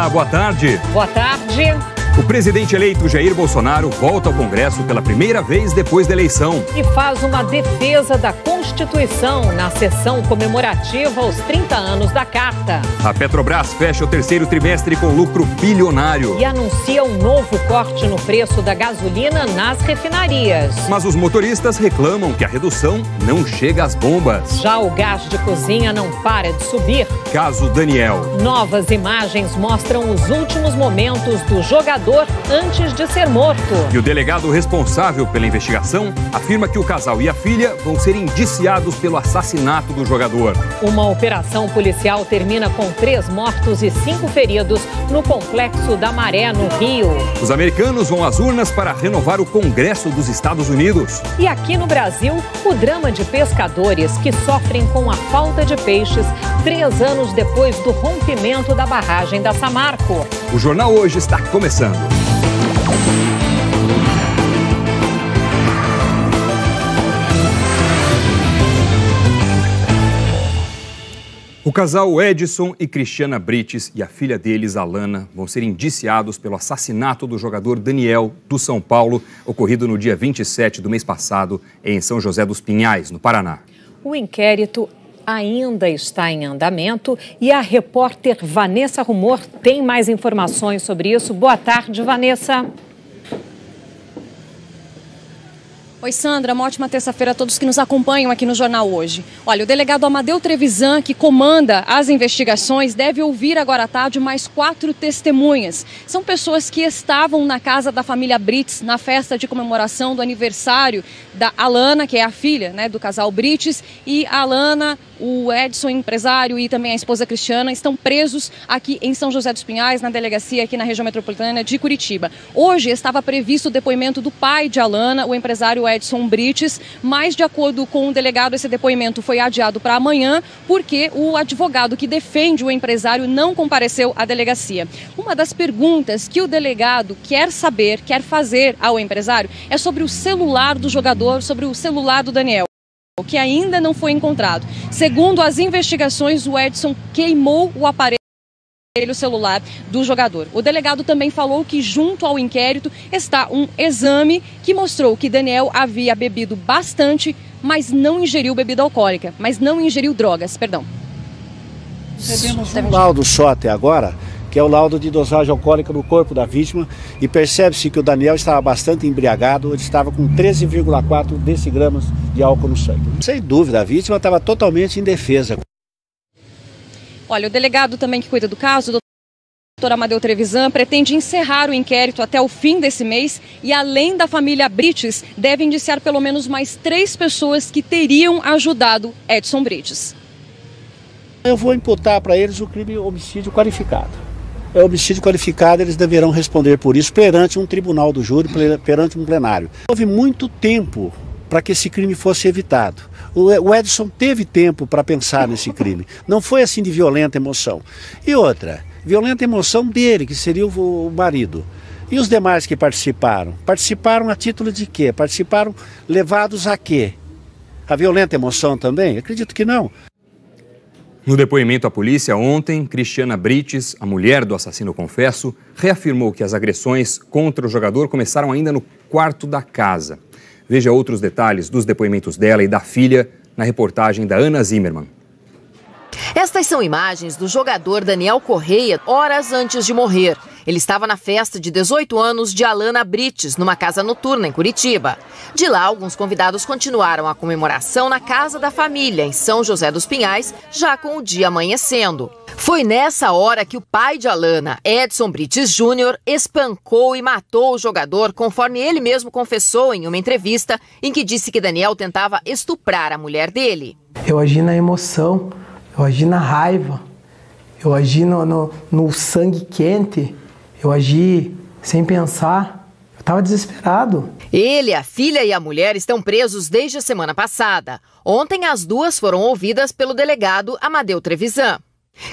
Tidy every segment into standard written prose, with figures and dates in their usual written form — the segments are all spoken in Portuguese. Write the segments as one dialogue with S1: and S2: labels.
S1: Olá, boa tarde.
S2: Boa tarde.
S1: O presidente eleito Jair Bolsonaro volta ao Congresso pela primeira vez depois da eleição.
S2: E faz uma defesa da Constituição na sessão comemorativa aos 30 anos da Carta.
S1: A Petrobras fecha o terceiro trimestre com lucro bilionário.
S2: E anuncia um novo corte no preço da gasolina nas refinarias.
S1: Mas os motoristas reclamam que a redução não chega às bombas.
S2: Já o gás de cozinha não para de subir.
S1: Caso Daniel.
S2: Novas imagens mostram os últimos momentos do jogador antes de ser morto.
S1: E o delegado responsável pela investigação afirma que o casal e a filha vão ser indiciados pelo assassinato do jogador.
S2: Uma operação policial termina com 3 mortos e 5 feridos no Complexo da Maré, no Rio.
S1: Os americanos vão às urnas para renovar o Congresso dos Estados Unidos.
S2: E aqui no Brasil, o drama de pescadores que sofrem com a falta de peixes 3 anos depois do rompimento da barragem da Samarco.
S1: O Jornal Hoje está começando. O casal Edson e Cristiana Brites e a filha deles, Alana, vão ser indiciados pelo assassinato do jogador Daniel, do São Paulo, ocorrido no dia 27 do mês passado, em São José dos Pinhais, no Paraná.
S2: O inquérito ainda está em andamento e a repórter Vanessa Rumor tem mais informações sobre isso. Boa tarde, Vanessa.
S3: Oi, Sandra, uma ótima terça-feira a todos que nos acompanham aqui no Jornal Hoje. Olha, o delegado Amadeu Trevisan, que comanda as investigações, deve ouvir agora à tarde mais 4 testemunhas. São pessoas que estavam na casa da família Brites na festa de comemoração do aniversário da Alana, que é a filha, do casal Brites, e a Alana, o Edson, empresário, e também a esposa Cristiana estão presos aqui em São José dos Pinhais, na delegacia aqui na região metropolitana de Curitiba. Hoje estava previsto o depoimento do pai de Alana, o empresário Edson Brites, mas de acordo com o delegado, esse depoimento foi adiado para amanhã porque o advogado que defende o empresário não compareceu à delegacia. Uma das perguntas que o delegado quer fazer ao empresário é sobre o celular do jogador, sobre o celular do Daniel, que ainda não foi encontrado. Segundo as investigações, o Edson queimou o aparelho celular do jogador. O delegado também falou que junto ao inquérito está um exame que mostrou que Daniel havia bebido bastante, mas não ingeriu bebida alcoólica, drogas, perdão.
S4: Recebemos um laudo só até agora, que é o laudo de dosagem alcoólica no corpo da vítima, e percebe-se que o Daniel estava bastante embriagado, ele estava com 13,4 decigramas de álcool no sangue. Sem dúvida, a vítima estava totalmente indefesa.
S3: Olha, o delegado também que cuida do caso, o doutor Amadeu Trevisan, pretende encerrar o inquérito até o fim desse mês e, além da família Brites, deve indiciar pelo menos mais 3 pessoas que teriam ajudado Edson Brites.
S4: Eu vou imputar para eles o crime homicídio qualificado. É homicídio qualificado, eles deverão responder por isso perante um tribunal do júri, perante um plenário. Houve muito tempo para que esse crime fosse evitado. O Edson teve tempo para pensar nesse crime. Não foi assim de violenta emoção. E outra, violenta emoção dele, que seria o marido. E os demais que participaram? Participaram a título de quê? Participaram levados a quê? A violenta emoção também? Acredito que não.
S1: No depoimento à polícia ontem, Cristiana Brites, a mulher do assassino confesso, reafirmou que as agressões contra o jogador começaram ainda no quarto da casa. Veja outros detalhes dos depoimentos dela e da filha na reportagem da Ana Zimmermann.
S5: Estas são imagens do jogador Daniel Correia horas antes de morrer. Ele estava na festa de 18 anos de Alana Brites, numa casa noturna em Curitiba. De lá, alguns convidados continuaram a comemoração na casa da família, em São José dos Pinhais, já com o dia amanhecendo. Foi nessa hora que o pai de Alana, Edson Brites Júnior, espancou e matou o jogador, conforme ele mesmo confessou em uma entrevista em que disse que Daniel tentava estuprar a mulher dele.
S6: Eu agi na emoção, eu agi na raiva, eu agi no sangue quente, eu agi sem pensar, eu estava desesperado.
S5: Ele, a filha e a mulher estão presos desde a semana passada. Ontem as duas foram ouvidas pelo delegado Amadeu Trevisan.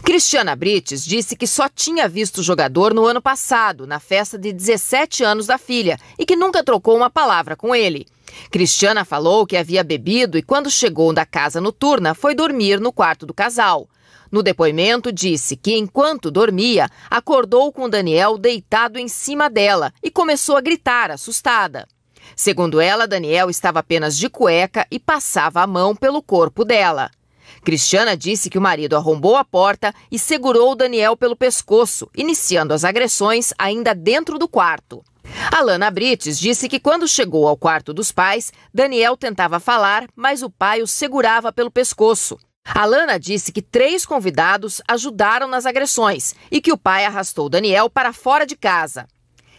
S5: Cristiana Brites disse que só tinha visto o jogador no ano passado, na festa de 17 anos da filha, e que nunca trocou uma palavra com ele. Cristiana falou que havia bebido e, quando chegou da casa noturna, foi dormir no quarto do casal. No depoimento, disse que, enquanto dormia, acordou com Daniel deitado em cima dela e começou a gritar, assustada. Segundo ela, Daniel estava apenas de cueca e passava a mão pelo corpo dela. Cristiana disse que o marido arrombou a porta e segurou Daniel pelo pescoço, iniciando as agressões ainda dentro do quarto. Alana Brites disse que quando chegou ao quarto dos pais, Daniel tentava falar, mas o pai o segurava pelo pescoço. Alana disse que 3 convidados ajudaram nas agressões e que o pai arrastou Daniel para fora de casa.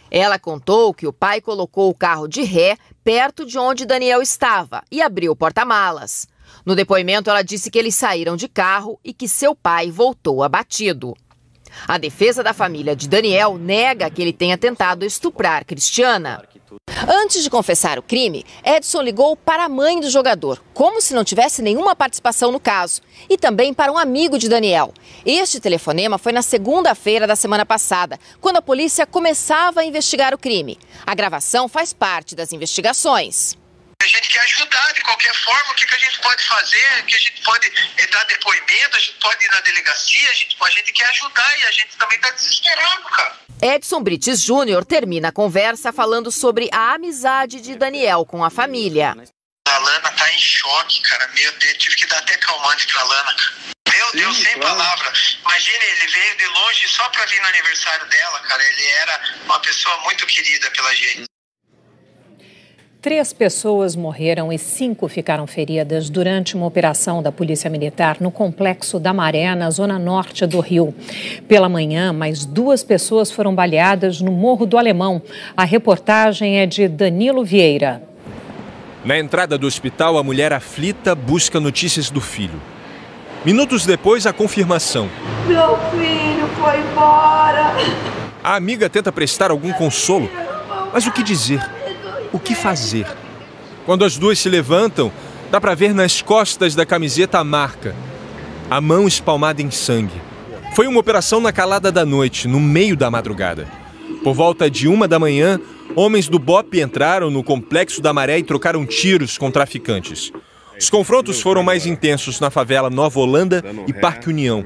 S5: Ela contou que o pai colocou o carro de ré perto de onde Daniel estava e abriu o porta-malas. No depoimento, ela disse que eles saíram de carro e que seu pai voltou abatido. A defesa da família de Daniel nega que ele tenha tentado estuprar Cristiana. Antes de confessar o crime, Edson ligou para a mãe do jogador, como se não tivesse nenhuma participação no caso, e também para um amigo de Daniel. Este telefonema foi na segunda-feira da semana passada, quando a polícia começava a investigar o crime. A gravação faz parte das investigações.
S7: A gente quer ajudar de qualquer forma. O que a gente pode fazer? Que a gente pode dar depoimento, a gente pode ir na delegacia, a gente quer ajudar e a gente também está desesperado, cara.
S5: Edson Brites Júnior termina a conversa falando sobre a amizade de Daniel com a família.
S7: A Lana tá em choque, cara. Meu Deus, tive que dar até calmante pra Lana, cara. Meu Deus, sem palavra. Imagina, ele veio de longe só pra vir no aniversário dela, cara. Ele era uma pessoa muito querida pela gente.
S2: 3 pessoas morreram e 5 ficaram feridas durante uma operação da Polícia Militar no Complexo da Maré, na zona norte do Rio. Pela manhã, mais 2 pessoas foram baleadas no Morro do Alemão. A reportagem é de Danilo Vieira.
S8: Na entrada do hospital, a mulher aflita busca notícias do filho. Minutos depois, a confirmação.
S9: Meu filho foi embora.
S8: A amiga tenta prestar algum consolo, mas o que dizer? O que fazer? Quando as duas se levantam, dá para ver nas costas da camiseta a marca. A mão espalmada em sangue. Foi uma operação na calada da noite, no meio da madrugada. Por volta de 1 da manhã, homens do BOPE entraram no Complexo da Maré e trocaram tiros com traficantes. Os confrontos foram mais intensos na favela Nova Holanda e Parque União.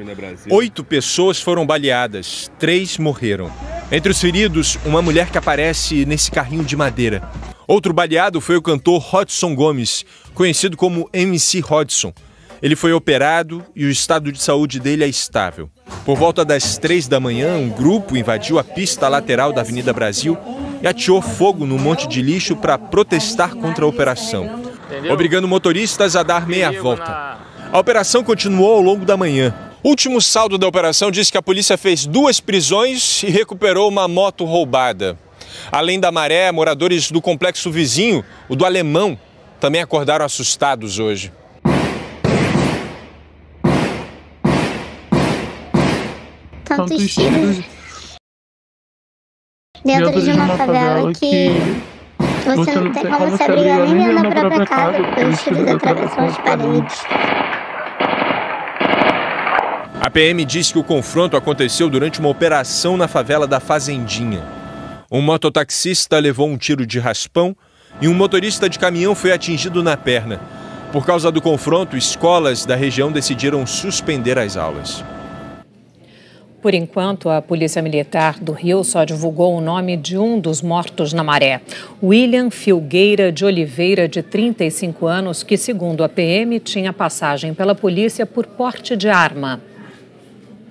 S8: 8 pessoas foram baleadas, 3 morreram. Entre os feridos, uma mulher que aparece nesse carrinho de madeira. Outro baleado foi o cantor Hodson Gomes, conhecido como MC Hodson. Ele foi operado e o estado de saúde dele é estável. Por volta das 3 da manhã, um grupo invadiu a pista lateral da Avenida Brasil e ateou fogo no monte de lixo para protestar contra a operação, obrigando motoristas a dar meia volta. A operação continuou ao longo da manhã. O último saldo da operação diz que a polícia fez 2 prisões e recuperou uma moto roubada. Além da Maré, moradores do complexo vizinho, o do Alemão, também acordaram assustados hoje.
S9: Tantos tiros dentro de uma favela que você não tem como se abrigar nem dentro da própria casa, porque os tiros atravessam as paredes.
S8: A PM diz que o confronto aconteceu durante uma operação na favela da Fazendinha. Um mototaxista levou um tiro de raspão e um motorista de caminhão foi atingido na perna. Por causa do confronto, escolas da região decidiram suspender as aulas.
S2: Por enquanto, a Polícia Militar do Rio só divulgou o nome de um dos mortos na Maré. William Filgueira de Oliveira, de 35 anos, que, segundo a PM, tinha passagem pela polícia por porte de arma.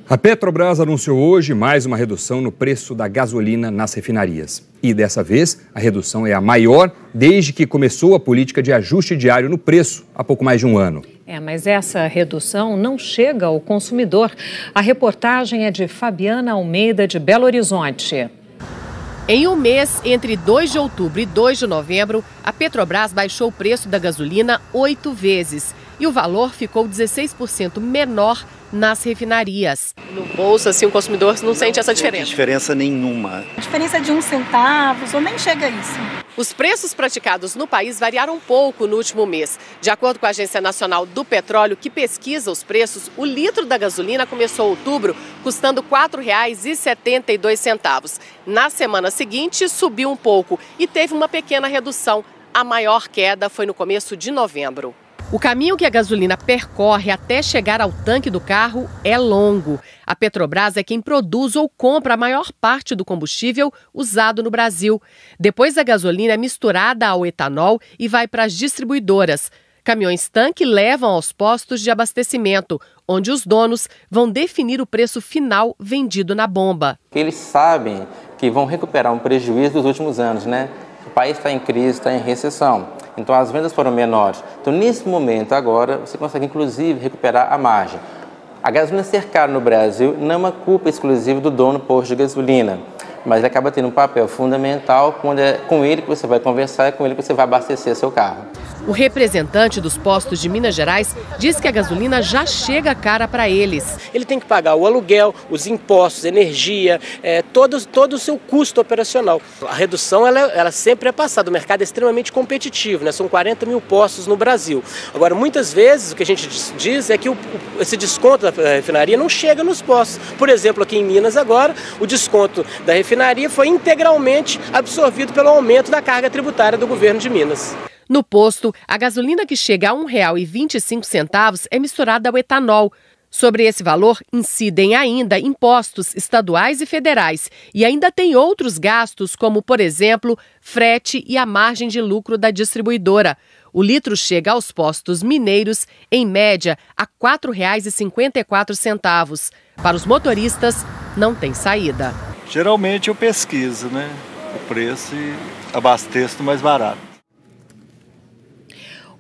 S1: A Petrobras anunciou hoje mais uma redução no preço da gasolina nas refinarias. E dessa vez, a redução é a maior desde que começou a política de ajuste diário no preço, há pouco mais de um ano.
S2: Mas essa redução não chega ao consumidor. A reportagem é de Fabiana Almeida, de Belo Horizonte.
S10: Em um mês, entre 2 de outubro e 2 de novembro, a Petrobras baixou o preço da gasolina 8 vezes. E o valor ficou 16% menor nas refinarias. No bolso, assim, o consumidor não sente essa diferença?
S11: Não tem diferença nenhuma.
S12: A diferença de 1 centavo, ou nem chega a isso.
S10: Os preços praticados no país variaram um pouco no último mês. De acordo com a Agência Nacional do Petróleo, que pesquisa os preços, o litro da gasolina começou outubro custando R$ 4,72. Na semana seguinte, subiu um pouco e teve uma pequena redução. A maior queda foi no começo de novembro. O caminho que a gasolina percorre até chegar ao tanque do carro é longo. A Petrobras é quem produz ou compra a maior parte do combustível usado no Brasil. Depois, a gasolina é misturada ao etanol e vai para as distribuidoras. Caminhões-tanque levam aos postos de abastecimento, onde os donos vão definir o preço final vendido na bomba.
S11: Eles sabem que vão recuperar um prejuízo dos últimos anos, né? O país está em crise, está em recessão. Então, as vendas foram menores. Então, nesse momento, agora, você consegue, inclusive, recuperar a margem. A gasolina ser cara no Brasil não é uma culpa exclusiva do dono do posto de gasolina, mas ele acaba tendo um papel fundamental quando é com ele que você vai conversar, é com ele que você vai abastecer seu carro.
S10: O representante dos postos de Minas Gerais diz que a gasolina já chega cara para eles.
S13: Ele tem que pagar o aluguel, os impostos, energia, todo o seu custo operacional. A redução ela sempre é passada, o mercado é extremamente competitivo, né? São 40 mil postos no Brasil. Agora, muitas vezes o que a gente diz é que esse desconto da refinaria não chega nos postos. Por exemplo, aqui em Minas agora, o desconto da refinaria foi integralmente absorvido pelo aumento da carga tributária do governo de Minas.
S10: No posto, a gasolina que chega a R$ 1,25 é misturada ao etanol. Sobre esse valor, incidem ainda impostos estaduais e federais. E ainda tem outros gastos, como, por exemplo, frete e a margem de lucro da distribuidora. O litro chega aos postos mineiros, em média, a R$ 4,54. Para os motoristas, não tem saída.
S14: Geralmente eu pesquiso, né, o preço e abasteço mais barato.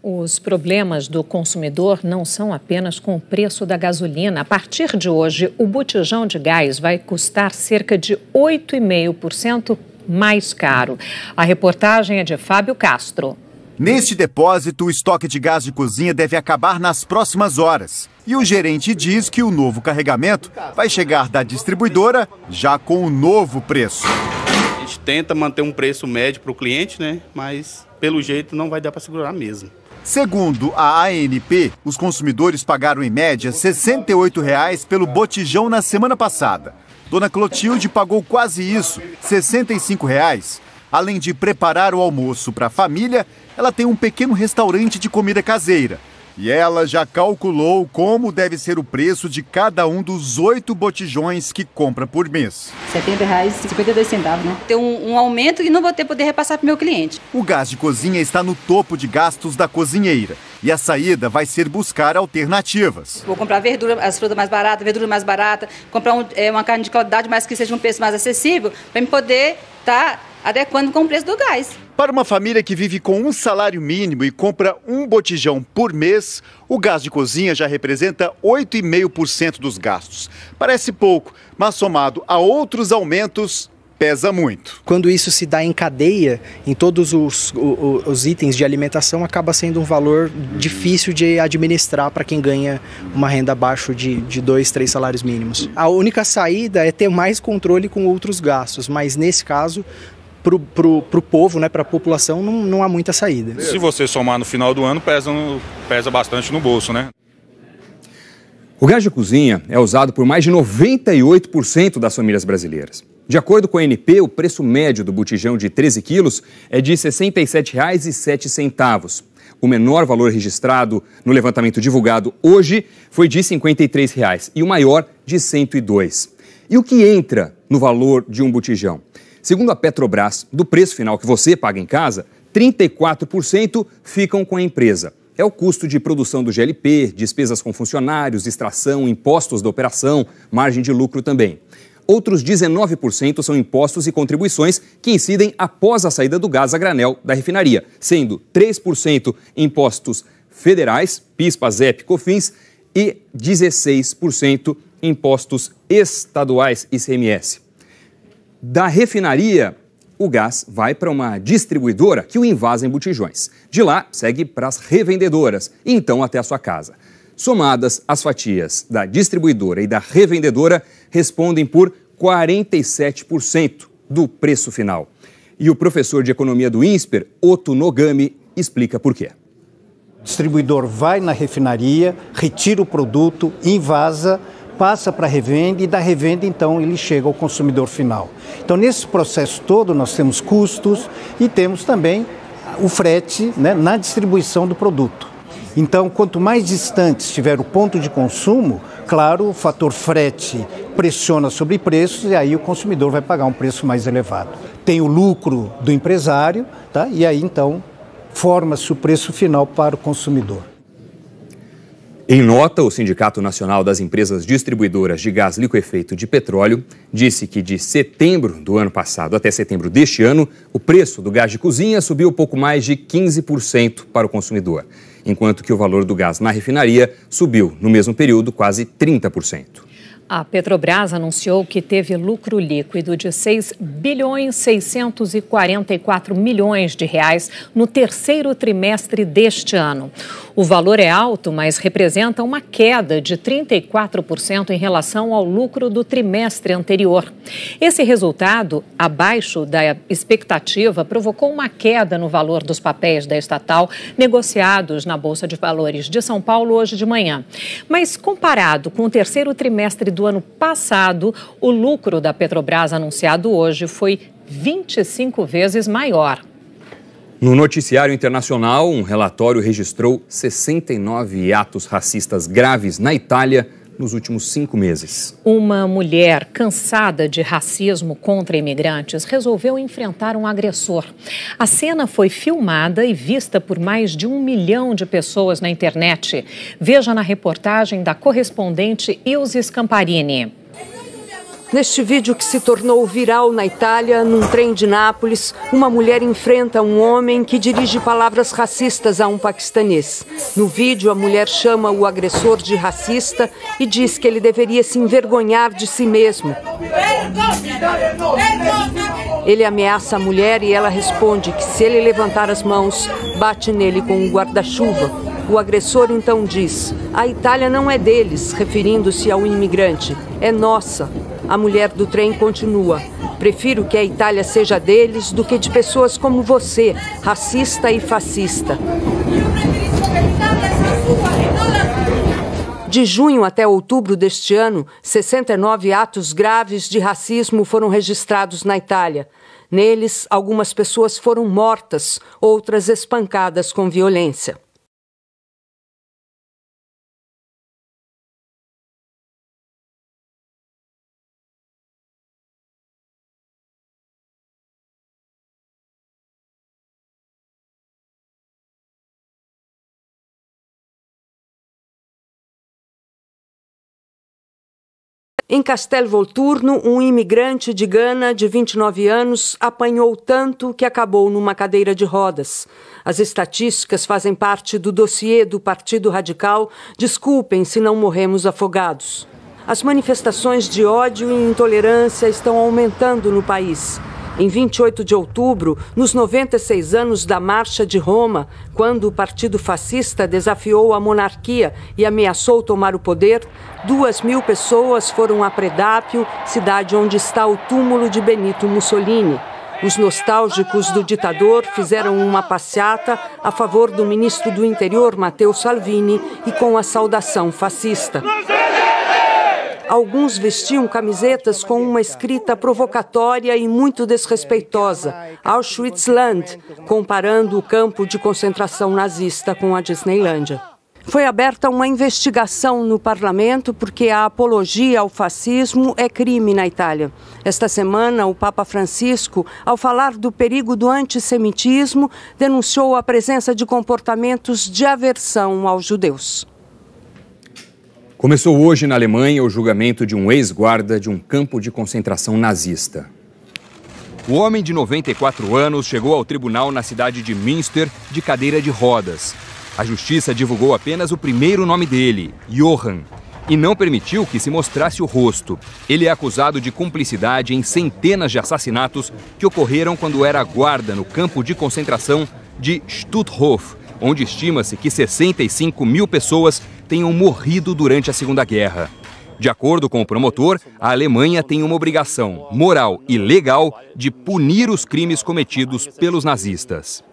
S2: Os problemas do consumidor não são apenas com o preço da gasolina. A partir de hoje, o botijão de gás vai custar cerca de 8,5% mais caro. A reportagem é de Fábio Castro.
S15: Neste depósito, o estoque de gás de cozinha deve acabar nas próximas horas. E o gerente diz que o novo carregamento vai chegar da distribuidora já com o novo preço.
S16: A gente tenta manter um preço médio para o cliente, né? Mas pelo jeito não vai dar para segurar mesmo.
S15: Segundo a ANP, os consumidores pagaram em média R$ 68,00 pelo botijão na semana passada. Dona Clotilde pagou quase isso, R$ 65,00. Além de preparar o almoço para a família, ela tem um pequeno restaurante de comida caseira. E ela já calculou como deve ser o preço de cada um dos 8 botijões que compra por mês.
S17: R$ 70,52, né? Tem um aumento e não vou ter poder repassar para o meu cliente.
S15: O gás de cozinha está no topo de gastos da cozinheira. E a saída vai ser buscar alternativas.
S17: Vou comprar verdura, as frutas mais baratas, verdura mais barata, comprar uma carne de qualidade, mas que seja um preço mais acessível, para me poder estar adequando com o preço do gás.
S15: Para uma família que vive com um salário mínimo e compra um botijão por mês, o gás de cozinha já representa 8,5% dos gastos. Parece pouco, mas somado a outros aumentos, pesa muito.
S18: Quando isso se dá em cadeia, em todos os itens de alimentação, acaba sendo um valor difícil de administrar para quem ganha uma renda abaixo de 2, 3 salários mínimos. A única saída é ter mais controle com outros gastos, mas nesse caso, para o povo, né, para a população, não há muita saída.
S19: Se você somar no final do ano, pesa bastante no bolso, né?
S1: O gás de cozinha é usado por mais de 98% das famílias brasileiras. De acordo com a ANP, o preço médio do botijão de 13 quilos é de R$ 67,07. O menor valor registrado no levantamento divulgado hoje foi de R$ 53,00 e o maior de R$ 102. E o que entra no valor de um botijão? Segundo a Petrobras, do preço final que você paga em casa, 34% ficam com a empresa. É o custo de produção do GLP, despesas com funcionários, extração, impostos da operação, margem de lucro também. Outros 19% são impostos e contribuições que incidem após a saída do gás a granel da refinaria, sendo 3% impostos federais, PIS, PASEP, COFINS, e 16% impostos estaduais, ICMS. Da refinaria, o gás vai para uma distribuidora que o invasa em botijões. De lá, segue para as revendedoras e então até a sua casa. Somadas, as fatias da distribuidora e da revendedora respondem por 47% do preço final. E o professor de economia do INSPER, Otto Nogami, explica por quê.
S20: O distribuidor vai na refinaria, retira o produto, invasa, passa para a revenda e da revenda, então, ele chega ao consumidor final. Então, nesse processo todo, nós temos custos e temos também o frete, né, na distribuição do produto. Então, quanto mais distante estiver o ponto de consumo, claro, o fator frete pressiona sobre preços e aí o consumidor vai pagar um preço mais elevado. Tem o lucro do empresário, tá? E aí então forma-se o preço final para o consumidor.
S1: Em nota, o Sindicato Nacional das Empresas Distribuidoras de Gás Liquefeito de Petróleo disse que de setembro do ano passado até setembro deste ano, o preço do gás de cozinha subiu pouco mais de 15% para o consumidor, enquanto que o valor do gás na refinaria subiu, no mesmo período, quase 30%.
S2: A Petrobras anunciou que teve lucro líquido de 6,644 bilhões de reais no terceiro trimestre deste ano. O valor é alto, mas representa uma queda de 34% em relação ao lucro do trimestre anterior. Esse resultado, abaixo da expectativa, provocou uma queda no valor dos papéis da estatal negociados na Bolsa de Valores de São Paulo hoje de manhã. Mas comparado com o terceiro trimestre do ano passado, o lucro da Petrobras anunciado hoje foi 25 vezes maior.
S1: No noticiário internacional, um relatório registrou 69 atos racistas graves na Itália nos últimos 5 meses.
S2: Uma mulher cansada de racismo contra imigrantes resolveu enfrentar um agressor. A cena foi filmada e vista por mais de 1 milhão de pessoas na internet. Veja na reportagem da correspondente Ilse Scamparini.
S21: Neste vídeo que se tornou viral na Itália, num trem de Nápoles, uma mulher enfrenta um homem que dirige palavras racistas a um paquistanês. No vídeo, a mulher chama o agressor de racista e diz que ele deveria se envergonhar de si mesmo. Ele ameaça a mulher e ela responde que se ele levantar as mãos, bate nele com um guarda-chuva. O agressor então diz: "A Itália não é deles", referindo-se ao imigrante, "é nossa". A mulher do trem continua: "Prefiro que a Itália seja deles do que de pessoas como você, racista e fascista". De junho até outubro deste ano, 69 atos graves de racismo foram registrados na Itália. Neles, algumas pessoas foram mortas, outras espancadas com violência. Em Castelvolturno, um imigrante de Gana de 29 anos apanhou tanto que acabou numa cadeira de rodas. As estatísticas fazem parte do dossiê do Partido Radical. Desculpem se não morremos afogados. As manifestações de ódio e intolerância estão aumentando no país. Em 28 de outubro, nos 96 anos da Marcha de Roma, quando o Partido Fascista desafiou a monarquia e ameaçou tomar o poder, 2.000 pessoas foram a Predápio, cidade onde está o túmulo de Benito Mussolini. Os nostálgicos do ditador fizeram uma passeata a favor do ministro do Interior, Matteo Salvini, e com a saudação fascista. Alguns vestiam camisetas com uma escrita provocatória e muito desrespeitosa, Auschwitzland, comparando o campo de concentração nazista com a Disneylândia. Foi aberta uma investigação no parlamento porque a apologia ao fascismo é crime na Itália. Esta semana, o Papa Francisco, ao falar do perigo do antissemitismo, denunciou a presença de comportamentos de aversão aos judeus.
S1: Começou hoje na Alemanha o julgamento de um ex-guarda de um campo de concentração nazista. O homem de 94 anos chegou ao tribunal na cidade de Münster de cadeira de rodas. A justiça divulgou apenas o primeiro nome dele, Johann, e não permitiu que se mostrasse o rosto. Ele é acusado de cumplicidade em centenas de assassinatos que ocorreram quando era guarda no campo de concentração de Stutthof, onde estima-se que 65.000 pessoas tenham morrido durante a Segunda Guerra. De acordo com o promotor, a Alemanha tem uma obrigação moral e legal de punir os crimes cometidos pelos nazistas.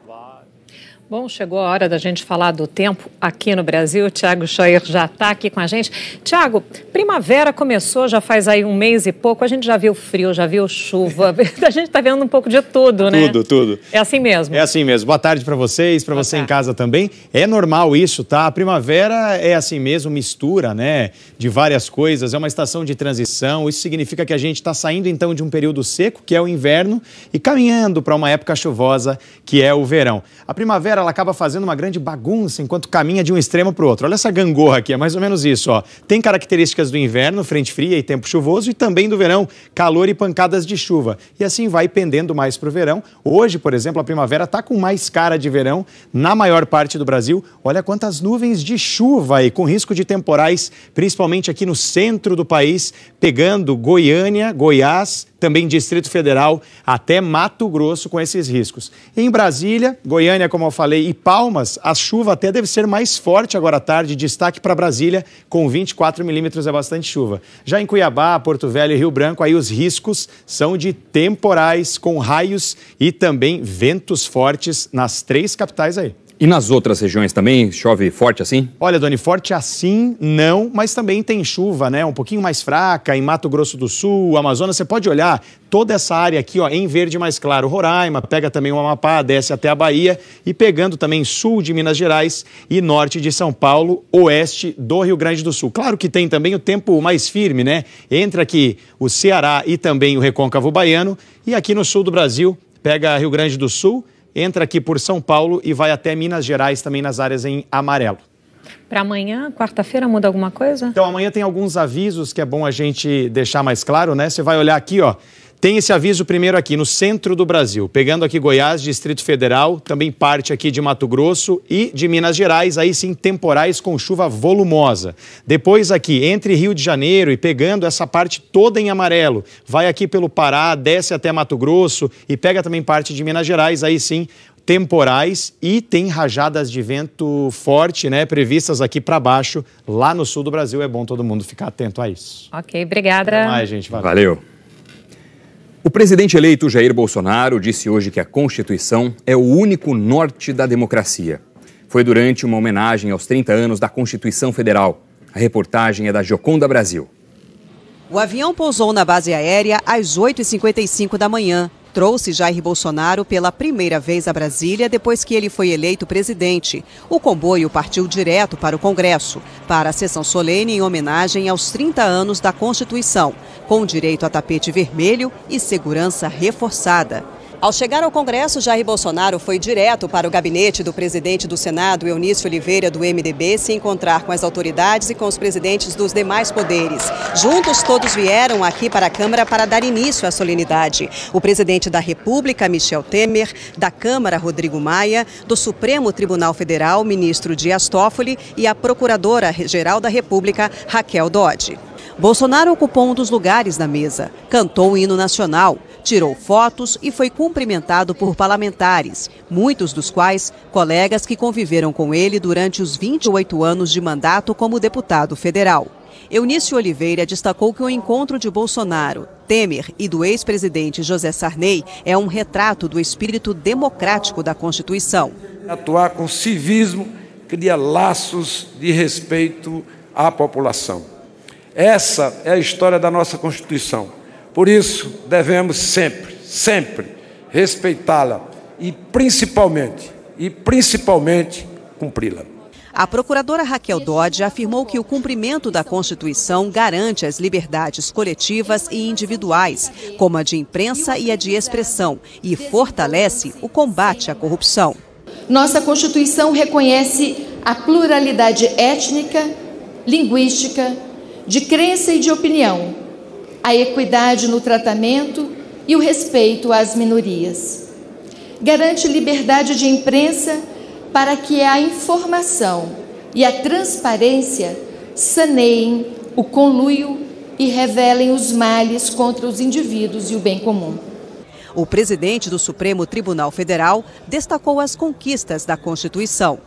S2: Bom, chegou a hora da gente falar do tempo aqui no Brasil. O Thiago Scheuer já está aqui com a gente. Thiago, primavera começou já faz aí 1 mês e pouco. A gente já viu frio, já viu chuva. A gente está vendo um pouco de tudo, né?
S3: Tudo.
S2: É assim mesmo.
S3: É assim mesmo. Boa tarde para vocês, para você em casa também. É normal isso, tá? A primavera é assim mesmo, mistura, né, de várias coisas. É uma estação de transição. Isso significa que a gente está saindo então de um período seco, que é o inverno, e caminhando para uma época chuvosa, que é o verão. A primavera ela acaba fazendo uma grande bagunça enquanto caminha de um extremo para o outro. Olha essa gangorra aqui, é mais ou menos isso, ó. Tem características do inverno, frente fria e tempo chuvoso, e também do verão, calor e pancadas de chuva. E assim vai pendendo mais para o verão. Hoje, por exemplo, a primavera está com mais cara de verão na maior parte do Brasil. Olha quantas nuvens de chuva aí, com risco de temporais, principalmente aqui no centro do país, pegando Goiânia, Goiás, também Distrito Federal, até Mato Grosso com esses riscos. Em Brasília, Goiânia, como eu falei, e Palmas, a chuva até deve ser mais forte agora à tarde, destaque para Brasília, com 24 milímetros é bastante chuva. Já em Cuiabá, Porto Velho e Rio Branco, aí os riscos são de temporais com raios e também ventos fortes nas 3 capitais aí.
S1: E nas outras regiões também chove forte assim?
S3: Olha, Doni, forte assim não, mas também tem chuva, né? Um pouquinho mais fraca em Mato Grosso do Sul, Amazonas. Você pode olhar toda essa área aqui, ó, em verde mais claro. Roraima, pega também o Amapá, desce até a Bahia e pegando também sul de Minas Gerais e norte de São Paulo, oeste do Rio Grande do Sul. Claro que tem também o tempo mais firme, né? Entre aqui o Ceará e também o Recôncavo Baiano. E aqui no sul do Brasil, pega Rio Grande do Sul, entra aqui por São Paulo e vai até Minas Gerais, também nas áreas em amarelo.
S2: Para amanhã, quarta-feira, muda alguma coisa?
S3: Então, amanhã tem alguns avisos que é bom a gente deixar mais claro, né? Você vai olhar aqui, ó. Tem esse aviso primeiro aqui no centro do Brasil, pegando aqui Goiás, Distrito Federal, também parte aqui de Mato Grosso e de Minas Gerais, aí sim temporais com chuva volumosa. Depois aqui entre Rio de Janeiro e pegando essa parte toda em amarelo, vai aqui pelo Pará, desce até Mato Grosso e pega também parte de Minas Gerais, aí sim temporais e tem rajadas de vento forte, né, previstas aqui para baixo, lá no sul do Brasil. É bom todo mundo ficar atento a isso.
S2: Ok, obrigada.
S3: Até mais, gente.
S1: Valeu. O presidente eleito Jair Bolsonaro disse hoje que a Constituição é o único norte da democracia. Foi durante uma homenagem aos 30 anos da Constituição Federal. A reportagem é da Gioconda Brasil.
S22: O avião pousou na base aérea às 8h55 da manhã. Trouxe Jair Bolsonaro pela primeira vez a Brasília depois que ele foi eleito presidente. O comboio partiu direto para o Congresso, para a sessão solene em homenagem aos 30 anos da Constituição, com direito a tapete vermelho e segurança reforçada. Ao chegar ao Congresso, Jair Bolsonaro foi direto para o gabinete do presidente do Senado, Eunício Oliveira, do MDB, se encontrar com as autoridades e com os presidentes dos demais poderes. Juntos, todos vieram aqui para a Câmara para dar início à solenidade. O presidente da República, Michel Temer, da Câmara, Rodrigo Maia, do Supremo Tribunal Federal, ministro Dias Toffoli, e a Procuradora-Geral da República, Raquel Dodge. Bolsonaro ocupou um dos lugares da mesa, cantou o hino nacional, tirou fotos e foi cumprimentado por parlamentares, muitos dos quais colegas que conviveram com ele durante os 28 anos de mandato como deputado federal. Eunício Oliveira destacou que o encontro de Bolsonaro, Temer e do ex-presidente José Sarney é um retrato do espírito democrático da Constituição.
S23: Atuar com civismo cria laços de respeito à população. Essa é a história da nossa Constituição. Por isso, devemos sempre respeitá-la e principalmente cumpri-la.
S22: A procuradora Raquel Dodge afirmou que o cumprimento da Constituição garante as liberdades coletivas e individuais, como a de imprensa e a de expressão, e fortalece o combate à corrupção.
S24: Nossa Constituição reconhece a pluralidade étnica, linguística, de crença e de opinião, a equidade no tratamento e o respeito às minorias. Garante liberdade de imprensa para que a informação e a transparência saneiem o conluio e revelem os males contra os indivíduos e o bem comum.
S22: O presidente do Supremo Tribunal Federal destacou as conquistas da Constituição.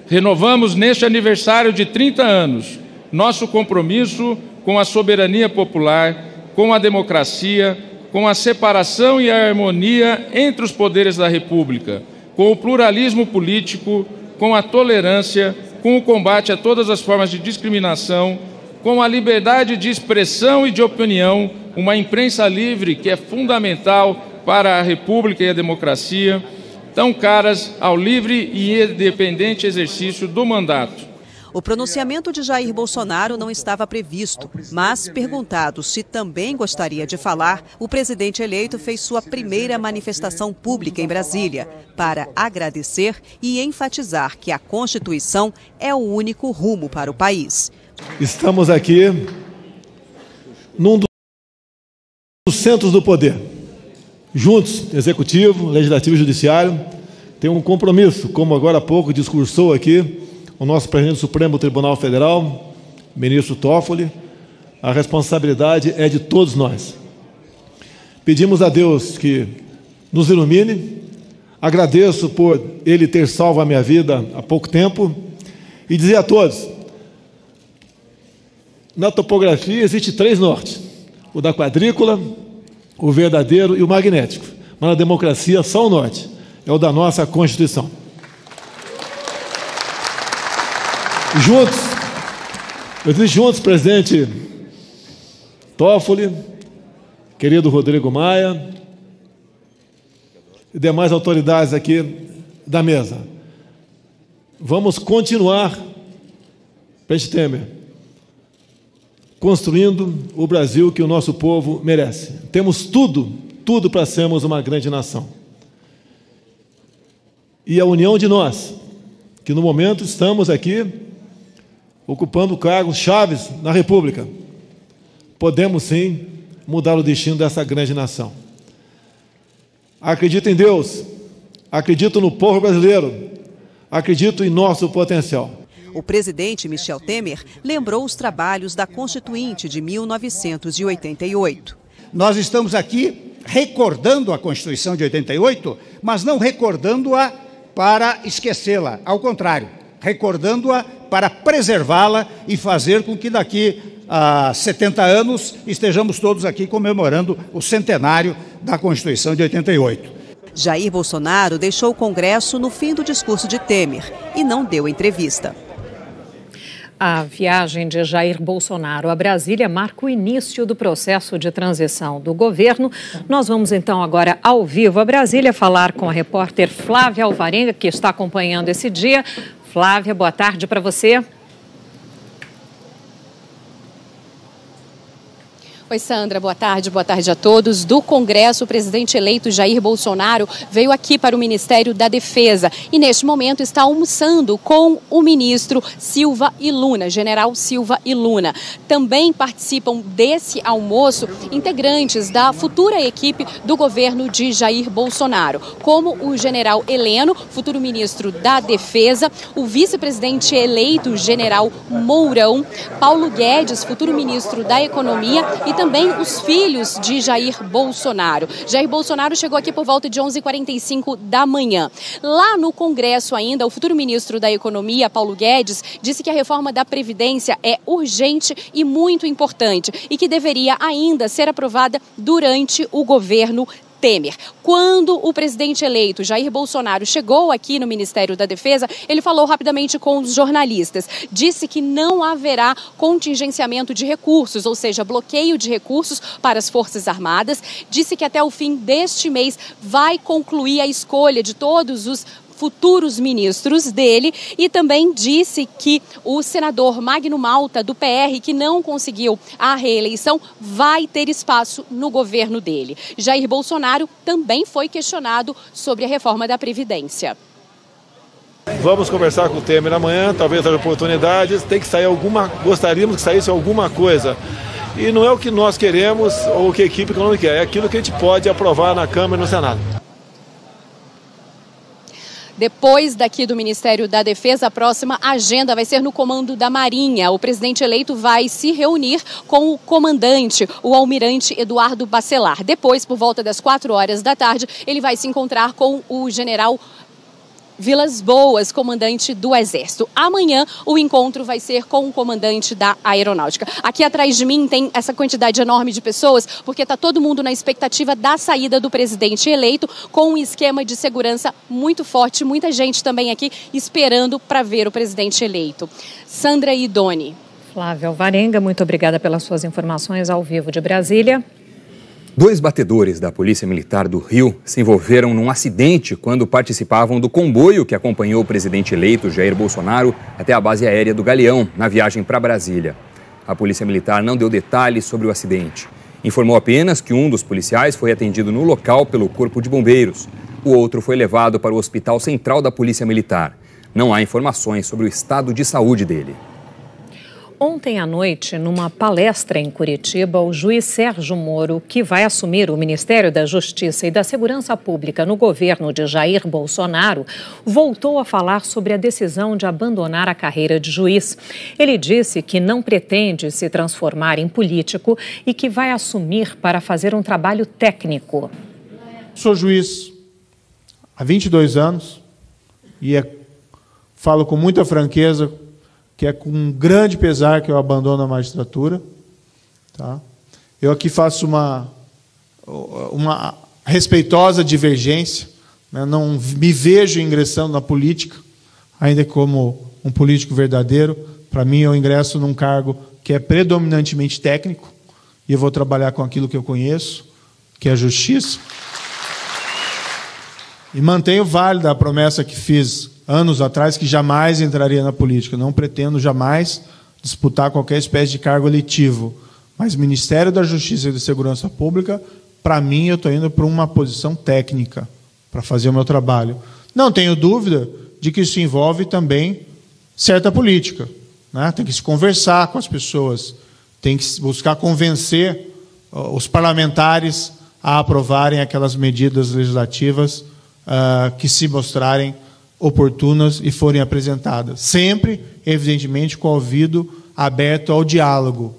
S25: Renovamos neste aniversário de 30 anos nosso compromisso com a soberania popular, com a democracia, com a separação e a harmonia entre os poderes da República, com o pluralismo político, com a tolerância, com o combate a todas as formas de discriminação, com a liberdade de expressão e de opinião, uma imprensa livre que é fundamental para a República e a democracia, tão caras ao livre e independente exercício do mandato.
S22: O pronunciamento de Jair Bolsonaro não estava previsto, mas, perguntado se também gostaria de falar, o presidente eleito fez sua primeira manifestação pública em Brasília para agradecer e enfatizar que a Constituição é o único rumo para o país.
S4: Estamos aqui num dos centros do poder. Juntos, Executivo, Legislativo e Judiciário, tem um compromisso, como agora há pouco discursou aqui o nosso presidente do Supremo Tribunal Federal, ministro Toffoli. A responsabilidade é de todos nós. Pedimos a Deus que nos ilumine. Agradeço por Ele ter salvo a minha vida há pouco tempo e dizer a todos, na topografia existe 3 nortes, o da quadrícula, o verdadeiro e o magnético. Mas na democracia só o norte, é o da nossa Constituição. Juntos, eu disse juntos, presidente Toffoli, querido Rodrigo Maia e demais autoridades aqui da mesa. Vamos continuar, presidente Temer, construindo o Brasil que o nosso povo merece. Temos tudo para sermos uma grande nação. E a união de nós, que no momento estamos aqui ocupando cargos chaves na República, podemos sim mudar o destino dessa grande nação. Acredito em Deus, acredito no povo brasileiro, acredito em nosso potencial.
S22: O presidente Michel Temer lembrou os trabalhos da Constituinte de 1988.
S5: Nós estamos aqui recordando a Constituição de 88, mas não recordando-a para esquecê-la, ao contrário, recordando-a para preservá-la e fazer com que daqui a 70 anos estejamos todos aqui comemorando o centenário da Constituição de 88.
S22: Jair Bolsonaro deixou o Congresso no fim do discurso de Temer e não deu entrevista.
S2: A viagem de Jair Bolsonaro a Brasília marca o início do processo de transição do governo. Nós vamos então agora ao vivo a Brasília falar com a repórter Flávia Alvarenga, que está acompanhando esse dia. Flávia, boa tarde para você.
S6: Oi, Sandra, boa tarde a todos. Do Congresso, o presidente eleito Jair Bolsonaro veio aqui para o Ministério da Defesa e, neste momento, está almoçando com o ministro Silva e Luna, general Silva e Luna. Também participam desse almoço integrantes da futura equipe do governo de Jair Bolsonaro, como o general Heleno, futuro ministro da Defesa, o vice-presidente eleito general Mourão, Paulo Guedes, futuro ministro da Economia, e também os filhos de Jair Bolsonaro. Jair Bolsonaro chegou aqui por volta de 11h45 da manhã. Lá no Congresso ainda, o futuro ministro da Economia, Paulo Guedes, disse que a reforma da Previdência é urgente e muito importante e que deveria ainda ser aprovada durante o governo Temer. Quando o presidente eleito Jair Bolsonaro chegou aqui no Ministério da Defesa, ele falou rapidamente com os jornalistas. Disse que não haverá contingenciamento de recursos, ou seja, bloqueio de recursos para as Forças Armadas. Disse que até o fim deste mês vai concluir a escolha de todos os futuros ministros dele e também disse que o senador Magno Malta, do PR, que não conseguiu a reeleição, vai ter espaço no governo dele. Jair Bolsonaro também foi questionado sobre a reforma da Previdência.
S4: Vamos conversar com o Temer amanhã, talvez haja oportunidades, tem que sair gostaríamos que saísse alguma coisa. E não é o que nós queremos ou o que a equipe econômica quer, é aquilo que a gente pode aprovar na Câmara e no Senado.
S6: Depois daqui do Ministério da Defesa, a próxima agenda vai ser no comando da Marinha. O presidente eleito vai se reunir com o comandante, o almirante Eduardo Bacelar. Depois, por volta das 4 horas da tarde, ele vai se encontrar com o general Vilas Boas, comandante do Exército. Amanhã o encontro vai ser com o comandante da Aeronáutica. Aqui atrás de mim tem essa quantidade enorme de pessoas, porque está todo mundo na expectativa da saída do presidente eleito, com um esquema de segurança muito forte. Muita gente também aqui esperando para ver o presidente eleito. Sandra e Doni.
S2: Flávia Alvarenga, muito obrigada pelas suas informações ao vivo de Brasília.
S1: 2 batedores da Polícia Militar do Rio se envolveram num acidente quando participavam do comboio que acompanhou o presidente eleito Jair Bolsonaro até a base aérea do Galeão, na viagem para Brasília. A Polícia Militar não deu detalhes sobre o acidente. Informou apenas que um dos policiais foi atendido no local pelo Corpo de Bombeiros. O outro foi levado para o Hospital Central da Polícia Militar. Não há informações sobre o estado de saúde dele.
S2: Ontem à noite, numa palestra em Curitiba, o juiz Sérgio Moro, que vai assumir o Ministério da Justiça e da Segurança Pública no governo de Jair Bolsonaro, voltou a falar sobre a decisão de abandonar a carreira de juiz. Ele disse que não pretende se transformar em político e que vai assumir para fazer um trabalho técnico.
S7: Sou juiz há 22 anos e falo com muita franqueza que é com grande pesar que eu abandono a magistratura. Tá? Eu aqui faço uma respeitosa divergência, né? Não me vejo ingressando na política, ainda como um político verdadeiro. Para mim, eu ingresso num cargo que é predominantemente técnico, e eu vou trabalhar com aquilo que eu conheço, que é a justiça. E mantenho válida a promessa que fiz anos atrás, que jamais entraria na política. Não pretendo jamais disputar qualquer espécie de cargo eletivo. Mas Ministério da Justiça e da Segurança Pública, para mim, eu estou indo para uma posição técnica, para fazer o meu trabalho. Não tenho dúvida de que isso envolve também certa política, né? Tem que se conversar com as pessoas, tem que buscar convencer os parlamentares a aprovarem aquelas medidas legislativas que se mostrarem oportunas e forem apresentadas. Sempre, evidentemente, com o ouvido aberto ao diálogo.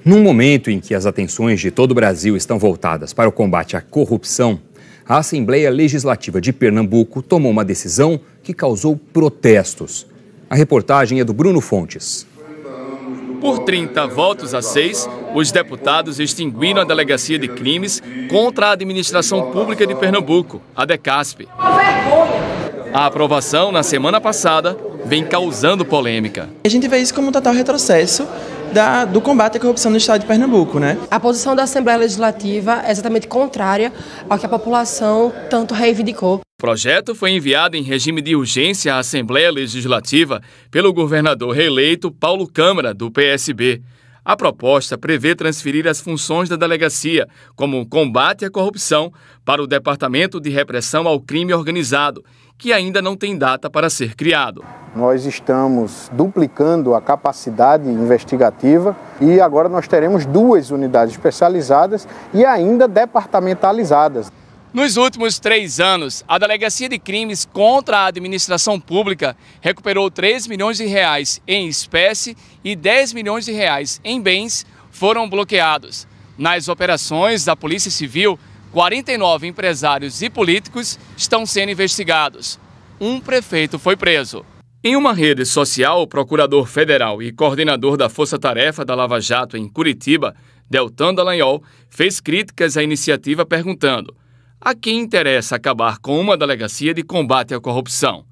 S1: Num momento em que as atenções de todo o Brasil estão voltadas para o combate à corrupção, a Assembleia Legislativa de Pernambuco tomou uma decisão que causou protestos. A reportagem é do Bruno Fontes.
S8: Por 30 votos a 6, os deputados extinguiram a Delegacia de Crimes contra a Administração Pública de Pernambuco, a DECASP. A aprovação, na semana passada, vem causando polêmica.
S9: A gente vê isso como um total retrocesso do combate à corrupção no estado de Pernambuco, né?
S11: A posição da Assembleia Legislativa é exatamente contrária ao que a população tanto reivindicou.
S8: O projeto foi enviado em regime de urgência à Assembleia Legislativa pelo governador reeleito Paulo Câmara, do PSB. A proposta prevê transferir as funções da delegacia, como o combate à corrupção, para o Departamento de Repressão ao Crime Organizado, que ainda não tem data para ser criado.
S12: Nós estamos duplicando a capacidade investigativa e agora nós teremos 2 unidades especializadas e ainda departamentalizadas.
S8: Nos últimos 3 anos, a Delegacia de Crimes contra a Administração Pública recuperou 3 milhões de reais em espécie e 10 milhões de reais em bens foram bloqueados. Nas operações da Polícia Civil, 49 empresários e políticos estão sendo investigados. Um prefeito foi preso. Em uma rede social, o procurador federal e coordenador da Força Tarefa da Lava Jato em Curitiba, Deltan Dallagnol, fez críticas à iniciativa perguntando: a quem interessa acabar com uma delegacia de combate à corrupção?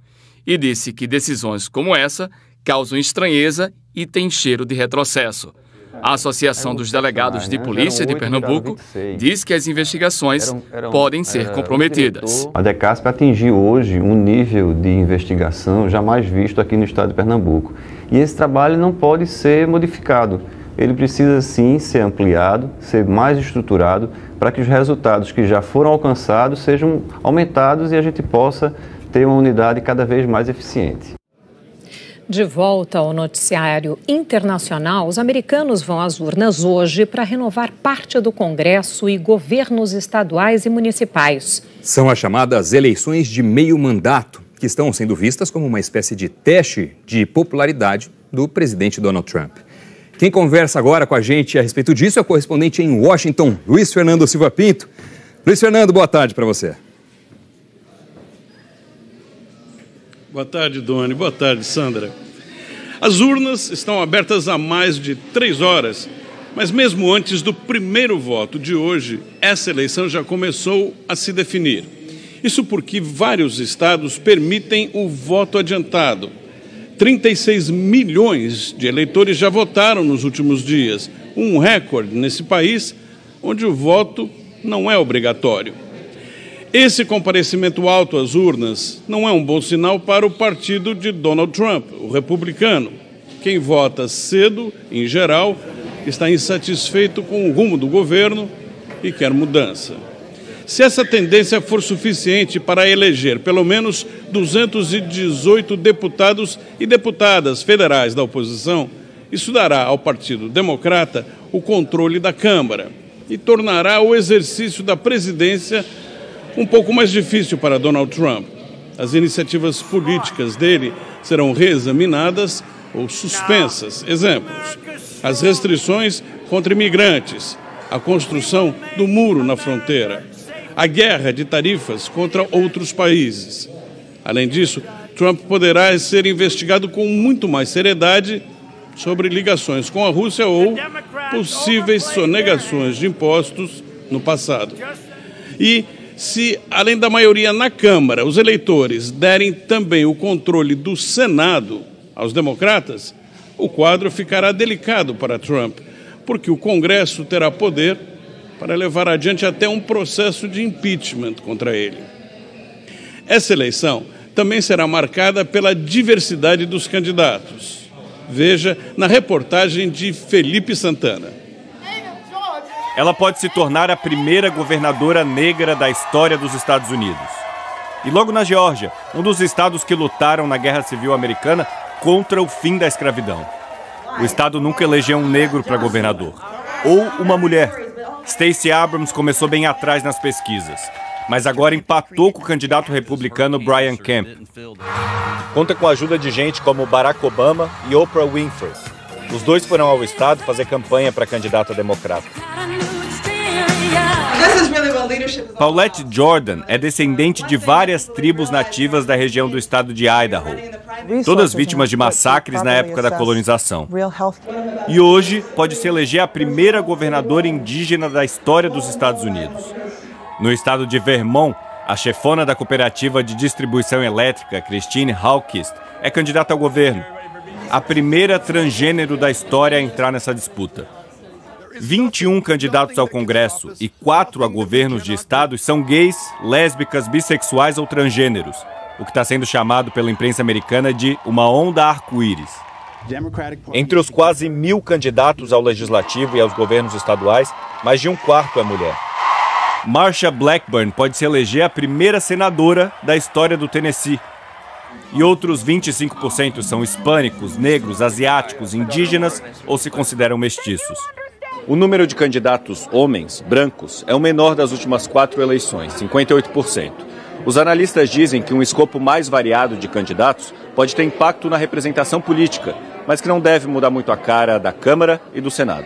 S8: E disse que decisões como essa causam estranheza e têm cheiro de retrocesso. A Associação dos Delegados de Polícia de Pernambuco diz que as investigações podem ser comprometidas.
S26: A DECASP atingiu hoje um nível de investigação jamais visto aqui no estado de Pernambuco. E esse trabalho não pode ser modificado. Ele precisa sim ser ampliado, ser mais estruturado, para que os resultados que já foram alcançados sejam aumentados e a gente possa ter uma unidade cada vez mais eficiente.
S2: De volta ao noticiário internacional, os americanos vão às urnas hoje para renovar parte do Congresso e governos estaduais e municipais.
S1: São as chamadas eleições de meio mandato, que estão sendo vistas como uma espécie de teste de popularidade do presidente Donald Trump. Quem conversa agora com a gente a respeito disso é o correspondente em Washington, Luiz Fernando Silva Pinto. Luiz Fernando, boa tarde para você.
S10: Boa tarde, Doni. Boa tarde, Sandra. As urnas estão abertas há mais de 3 horas, mas mesmo antes do primeiro voto de hoje, essa eleição já começou a se definir. Isso porque vários estados permitem o voto adiantado. 36 milhões de eleitores já votaram nos últimos dias, um recorde nesse país onde o voto não é obrigatório. Esse comparecimento alto às urnas não é um bom sinal para o partido de Donald Trump, o republicano. Quem vota cedo, em geral, está insatisfeito com o rumo do governo e quer mudança. Se essa tendência for suficiente para eleger pelo menos 218 deputados e deputadas federais da oposição, isso dará ao Partido Democrata o controle da Câmara e tornará o exercício da presidência um pouco mais difícil para Donald Trump. As iniciativas políticas dele serão reexaminadas ou suspensas. Exemplos: as restrições contra imigrantes, a construção do muro na fronteira, a guerra de tarifas contra outros países. Além disso, Trump poderá ser investigado com muito mais seriedade sobre ligações com a Rússia ou possíveis sonegações de impostos no passado. E se, além da maioria na Câmara, os eleitores derem também o controle do Senado aos democratas, o quadro ficará delicado para Trump, porque o Congresso terá poder para levar adiante até um processo de impeachment contra ele. Essa eleição também será marcada pela diversidade dos candidatos. Veja na reportagem de Felipe Santana.
S13: Ela pode se tornar a primeira governadora negra da história dos Estados Unidos. E logo na Geórgia, um dos estados que lutaram na Guerra Civil Americana contra o fim da escravidão. O estado nunca elegeu um negro para governador. Ou uma mulher. Stacey Abrams começou bem atrás nas pesquisas, mas agora empatou com o candidato republicano Brian Kemp. Conta com a ajuda de gente como Barack Obama e Oprah Winfrey. Os dois foram ao estado fazer campanha para candidata democrata. Paulette Jordan é descendente de várias tribos nativas da região do estado de Idaho, todas vítimas de massacres na época da colonização. E hoje pode se eleger a primeira governadora indígena da história dos Estados Unidos. No estado de Vermont, a chefona da cooperativa de distribuição elétrica, Christine Hawkins, é candidata ao governo. A primeira transgênero da história a entrar nessa disputa. 21 candidatos ao Congresso e 4 a governos de estados são gays, lésbicas, bissexuais ou transgêneros, o que está sendo chamado pela imprensa americana de uma onda arco-íris. Entre os quase 1.000 candidatos ao legislativo e aos governos estaduais, mais de um quarto é mulher. Marsha Blackburn pode se eleger a primeira senadora da história do Tennessee. E outros 25% são hispânicos, negros, asiáticos, indígenas ou se consideram mestiços. O número de candidatos homens, brancos, é o menor das últimas 4 eleições, 58%. Os analistas dizem que um escopo mais variado de candidatos pode ter impacto na representação política, mas que não deve mudar muito a cara da Câmara e do Senado.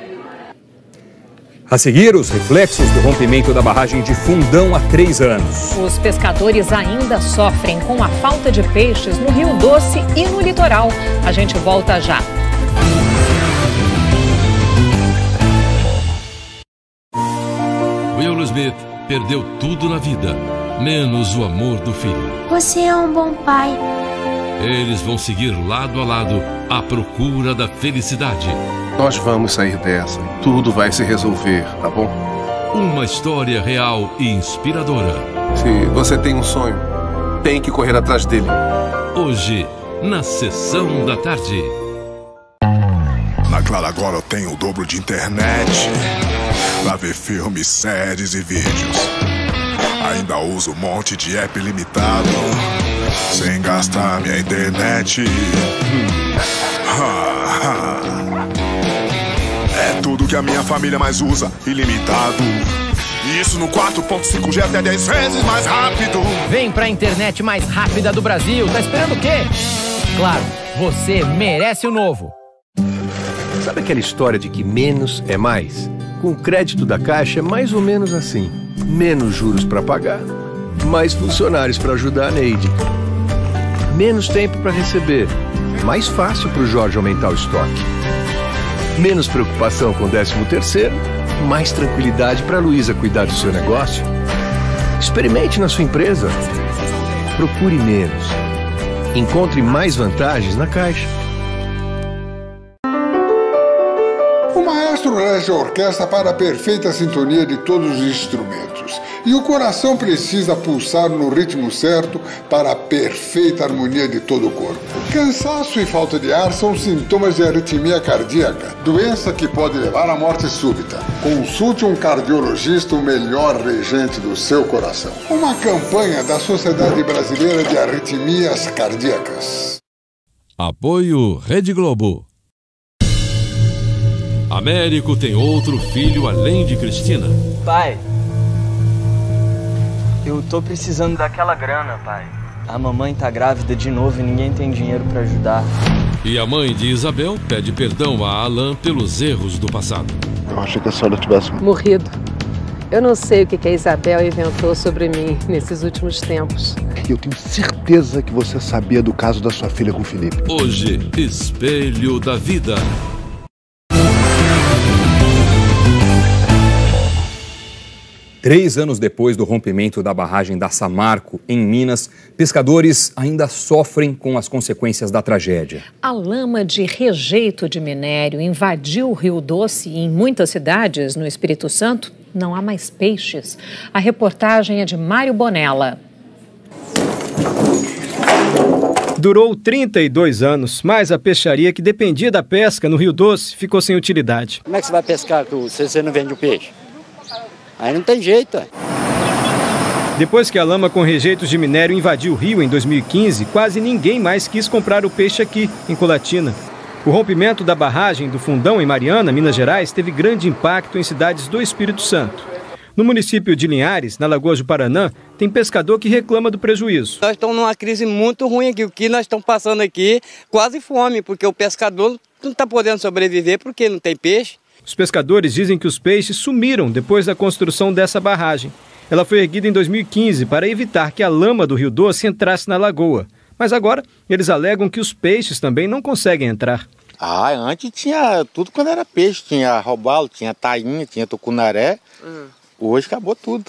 S1: A seguir, os reflexos do rompimento da barragem de Fundão há 3 anos.
S2: Os pescadores ainda sofrem com a falta de peixes no Rio Doce e no litoral. A gente volta já.
S14: Will Smith perdeu tudo na vida, menos o amor do filho.
S15: Você é um bom pai.
S14: Eles vão seguir lado a lado à procura da felicidade.
S16: Nós vamos sair dessa. Tudo vai se resolver, tá bom?
S14: Uma história real e inspiradora.
S16: Se você tem um sonho, tem que correr atrás dele.
S14: Hoje, na Sessão da Tarde.
S17: Na Claro agora eu tenho o dobro de internet pra ver filmes, séries e vídeos. Ainda uso um monte de app limitado sem gastar minha internet. É tudo que a minha família mais usa, ilimitado. E isso no 4.5G até 10 vezes mais rápido.
S27: Vem pra internet mais rápida do Brasil. Tá esperando o quê? Claro, você merece o novo.
S28: Sabe aquela história de que menos é mais? Com o crédito da Caixa é mais ou menos assim. Menos juros para pagar, mais funcionários para ajudar a Neide. Menos tempo para receber. Mais fácil para o Jorge aumentar o estoque. Menos preocupação com o 13º. Mais tranquilidade para a Luísa cuidar do seu negócio. Experimente na sua empresa. Procure menos. Encontre mais vantagens na Caixa.
S3: O maestro rege a orquestra para a perfeita sintonia de todos os instrumentos. E o coração precisa pulsar no ritmo certo para a perfeita harmonia de todo o corpo. Cansaço e falta de ar são sintomas de arritmia cardíaca, doença que pode levar à morte súbita. Consulte um cardiologista, o melhor regente do seu coração. Uma campanha da Sociedade Brasileira de Arritmias Cardíacas.
S14: Apoio Rede Globo. Américo tem outro filho além de Cristina.
S15: Pai, eu tô precisando daquela grana, pai. A mamãe tá grávida de novo e ninguém tem dinheiro pra ajudar.
S14: E a mãe de Isabel pede perdão a Alan pelos erros do passado.
S16: Eu achei que a senhora tivesse
S18: morrido. Eu não sei o que a Isabel inventou sobre mim nesses últimos tempos.
S16: Eu tenho certeza que você sabia do caso da sua filha com o Felipe.
S14: Hoje, Espelho da Vida.
S1: Três anos depois do rompimento da barragem da Samarco, em Minas, pescadores ainda sofrem com as consequências da tragédia.
S2: A lama de rejeito de minério invadiu o Rio Doce e em muitas cidades no Espírito Santo não há mais peixes. A reportagem é de Mário Bonella.
S19: Durou 32 anos, mas a peixaria que dependia da pesca no Rio Doce ficou sem utilidade.
S20: Como é que você vai pescar se você não vende o peixe? Aí não tem jeito.
S19: Depois que a lama com rejeitos de minério invadiu o rio em 2015, quase ninguém mais quis comprar o peixe aqui, em Colatina. O rompimento da barragem do Fundão, em Mariana, Minas Gerais, teve grande impacto em cidades do Espírito Santo. No município de Linhares, na Lagoa do Paranã, tem pescador que reclama do prejuízo.
S20: Nós estamos numa crise muito ruim aqui. O que nós estamos passando aqui, quase fome, porque o pescador não está podendo sobreviver porque não tem peixe.
S19: Os pescadores dizem que os peixes sumiram depois da construção dessa barragem. Ela foi erguida em 2015 para evitar que a lama do Rio Doce entrasse na lagoa. Mas agora, eles alegam que os peixes também não conseguem entrar.
S21: Antes tinha tudo quando era peixe. Tinha robalo, tinha tainha, tinha tucunaré. Hoje acabou tudo.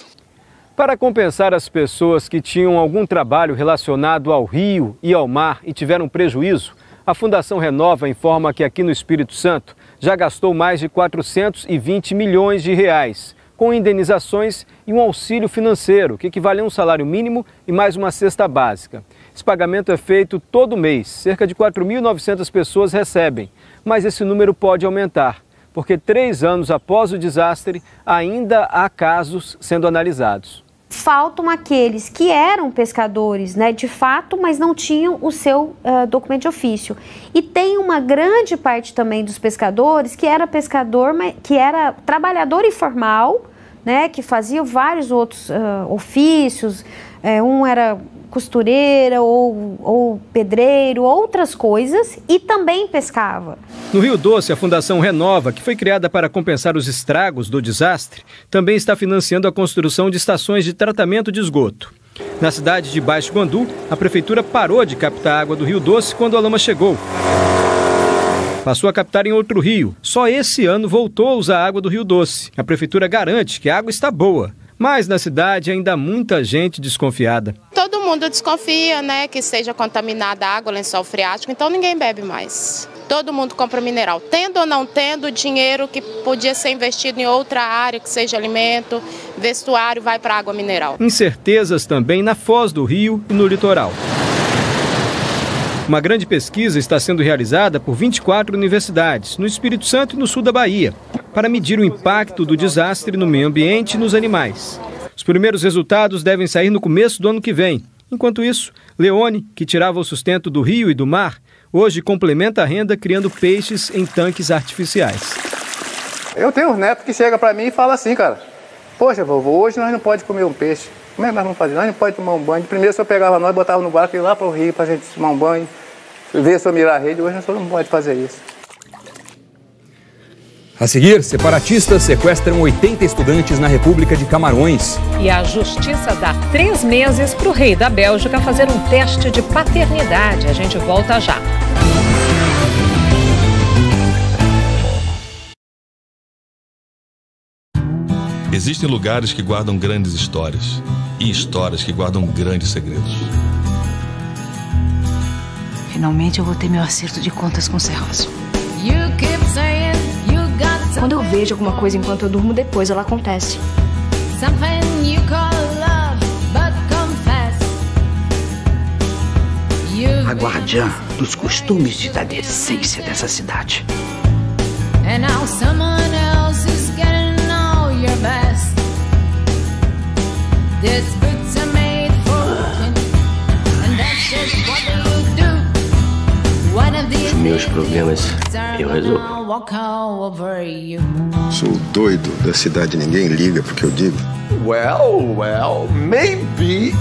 S19: Para compensar as pessoas que tinham algum trabalho relacionado ao rio e ao mar e tiveram prejuízo, a Fundação Renova informa que aqui no Espírito Santo já gastou mais de 420 milhões de reais, com indenizações e um auxílio financeiro, que equivale a um salário mínimo e mais uma cesta básica. Esse pagamento é feito todo mês, cerca de 4.900 pessoas recebem, mas esse número pode aumentar, porque 3 anos após o desastre ainda há casos sendo analisados.
S23: Faltam aqueles que eram pescadores, né, de fato, mas não tinham o seu documento de ofício. E tem uma grande parte também dos pescadores que era pescador, mas que era trabalhador informal, né, que fazia vários outros ofícios. Um era costureira ou pedreiro, outras coisas, e também pescava.
S19: No Rio Doce, a Fundação Renova, que foi criada para compensar os estragos do desastre, também está financiando a construção de estações de tratamento de esgoto. Na cidade de Baixo Guandu, a prefeitura parou de captar água do Rio Doce quando a lama chegou. Passou a captar em outro rio. Só esse ano voltou a usar a água do Rio Doce. A prefeitura garante que a água está boa. Mas na cidade ainda há muita gente desconfiada.
S24: Todo mundo desconfia, né, que seja contaminada a água, lençol freático, então ninguém bebe mais. Todo mundo compra mineral. Tendo ou não tendo, dinheiro que podia ser investido em outra área, que seja alimento, vestuário, vai para água mineral.
S19: Incertezas também na foz do rio e no litoral. Uma grande pesquisa está sendo realizada por 24 universidades, no Espírito Santo e no sul da Bahia, para medir o impacto do desastre no meio ambiente e nos animais. Os primeiros resultados devem sair no começo do ano que vem. Enquanto isso, Leone, que tirava o sustento do rio e do mar, hoje complementa a renda criando peixes em tanques artificiais.
S29: Eu tenho um neto que chega para mim e fala assim, cara, poxa, vovô, hoje nós não podemos comer um peixe. Como é que nós vamos fazer? Nós não podemos tomar um banho. Primeiro o senhor pegava nós, botava no barco e ia lá para o rio para a gente tomar um banho, ver se eu mirar a rede. Hoje o senhor não pode fazer isso.
S1: A seguir, separatistas sequestram 80 estudantes na República de Camarões.
S2: E a justiça dá 3 meses para o rei da Bélgica fazer um teste de paternidade. A gente volta já.
S4: Existem lugares que guardam grandes histórias e histórias que guardam grandes segredos.
S5: Finalmente eu vou ter meu acerto de contas com o Serroso. Quando eu vejo alguma coisa enquanto eu durmo, depois ela acontece.
S6: A guardiã dos costumes e da decência dessa cidade.
S7: Os meus problemas eu resolvo.
S16: Sou doido da cidade, ninguém liga porque eu digo.
S6: Well, maybe.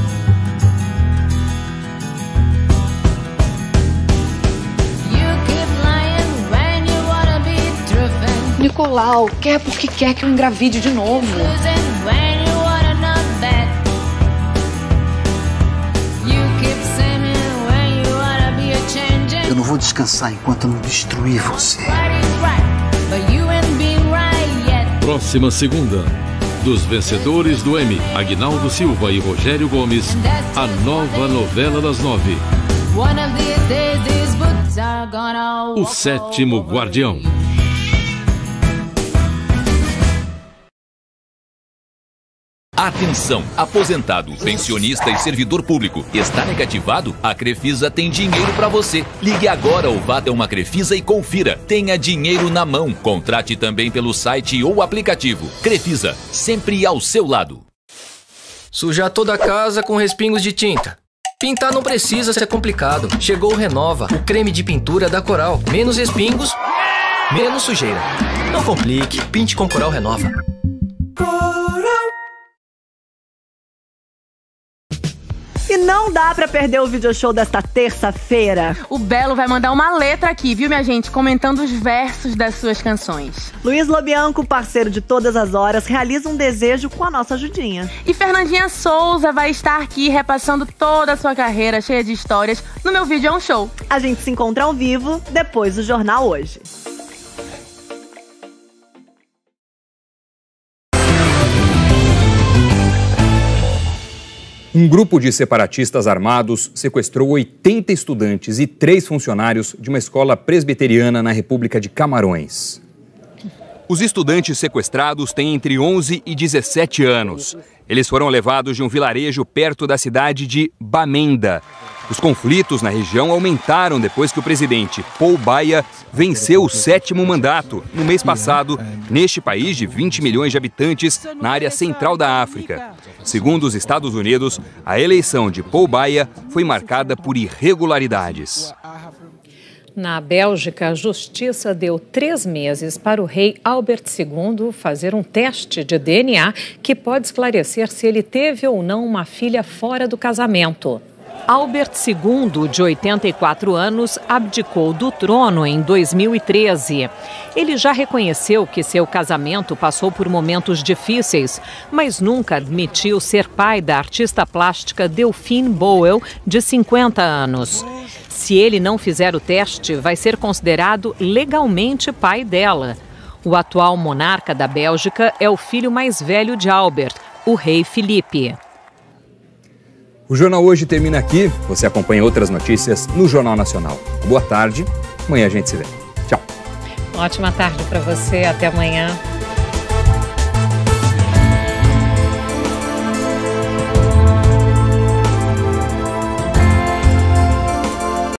S5: Nicolau quer porque quer que eu engravide de novo.
S6: Eu não vou descansar enquanto não destruir você.
S14: Próxima segunda, dos vencedores do Emmy, Aguinaldo Silva e Rogério Gomes, a nova novela das 9. O Sétimo Guardião.
S9: Atenção, aposentado, pensionista e servidor público. Está negativado? A Crefisa tem dinheiro para você. Ligue agora ou vá até uma Crefisa e confira. Tenha dinheiro na mão. Contrate também pelo site ou aplicativo. Crefisa, sempre ao seu lado.
S27: Sujar toda a casa com respingos de tinta. Pintar não precisa ser complicado. Chegou o Renova, o creme de pintura da Coral. Menos respingos, menos sujeira. Não complique, pinte com Coral Renova.
S11: E não dá pra perder o video show desta terça-feira.
S12: O Belo vai mandar uma letra aqui, viu, minha gente? Comentando os versos das suas canções.
S11: Luiz Lobianco, parceiro de todas as horas, realiza um desejo com a nossa ajudinha.
S12: E Fernandinha Souza vai estar aqui repassando toda a sua carreira cheia de histórias no Meu Vídeo é um Show.
S11: A gente se encontra ao vivo depois do Jornal Hoje.
S1: Um grupo de separatistas armados sequestrou 80 estudantes e 3 funcionários de uma escola presbiteriana na República de Camarões. Os estudantes sequestrados têm entre 11 e 17 anos. Eles foram levados de um vilarejo perto da cidade de Bamenda. Os conflitos na região aumentaram depois que o presidente Paul Biya venceu o 7º mandato no mês passado, neste país de 20 milhões de habitantes na área central da África. Segundo os Estados Unidos, a eleição de Paul Biya foi marcada por irregularidades.
S2: Na Bélgica, a justiça deu 3 meses para o rei Albert II fazer um teste de DNA que pode esclarecer se ele teve ou não uma filha fora do casamento. Albert II, de 84 anos, abdicou do trono em 2013. Ele já reconheceu que seu casamento passou por momentos difíceis, mas nunca admitiu ser pai da artista plástica Delphine Bouel, de 50 anos. Se ele não fizer o teste, vai ser considerado legalmente pai dela. O atual monarca da Bélgica é o filho mais velho de Albert, o rei Felipe.
S1: O Jornal Hoje termina aqui. Você acompanha outras notícias no Jornal Nacional. Boa tarde. Amanhã a gente se vê. Tchau.
S2: Ótima tarde para você. Até amanhã.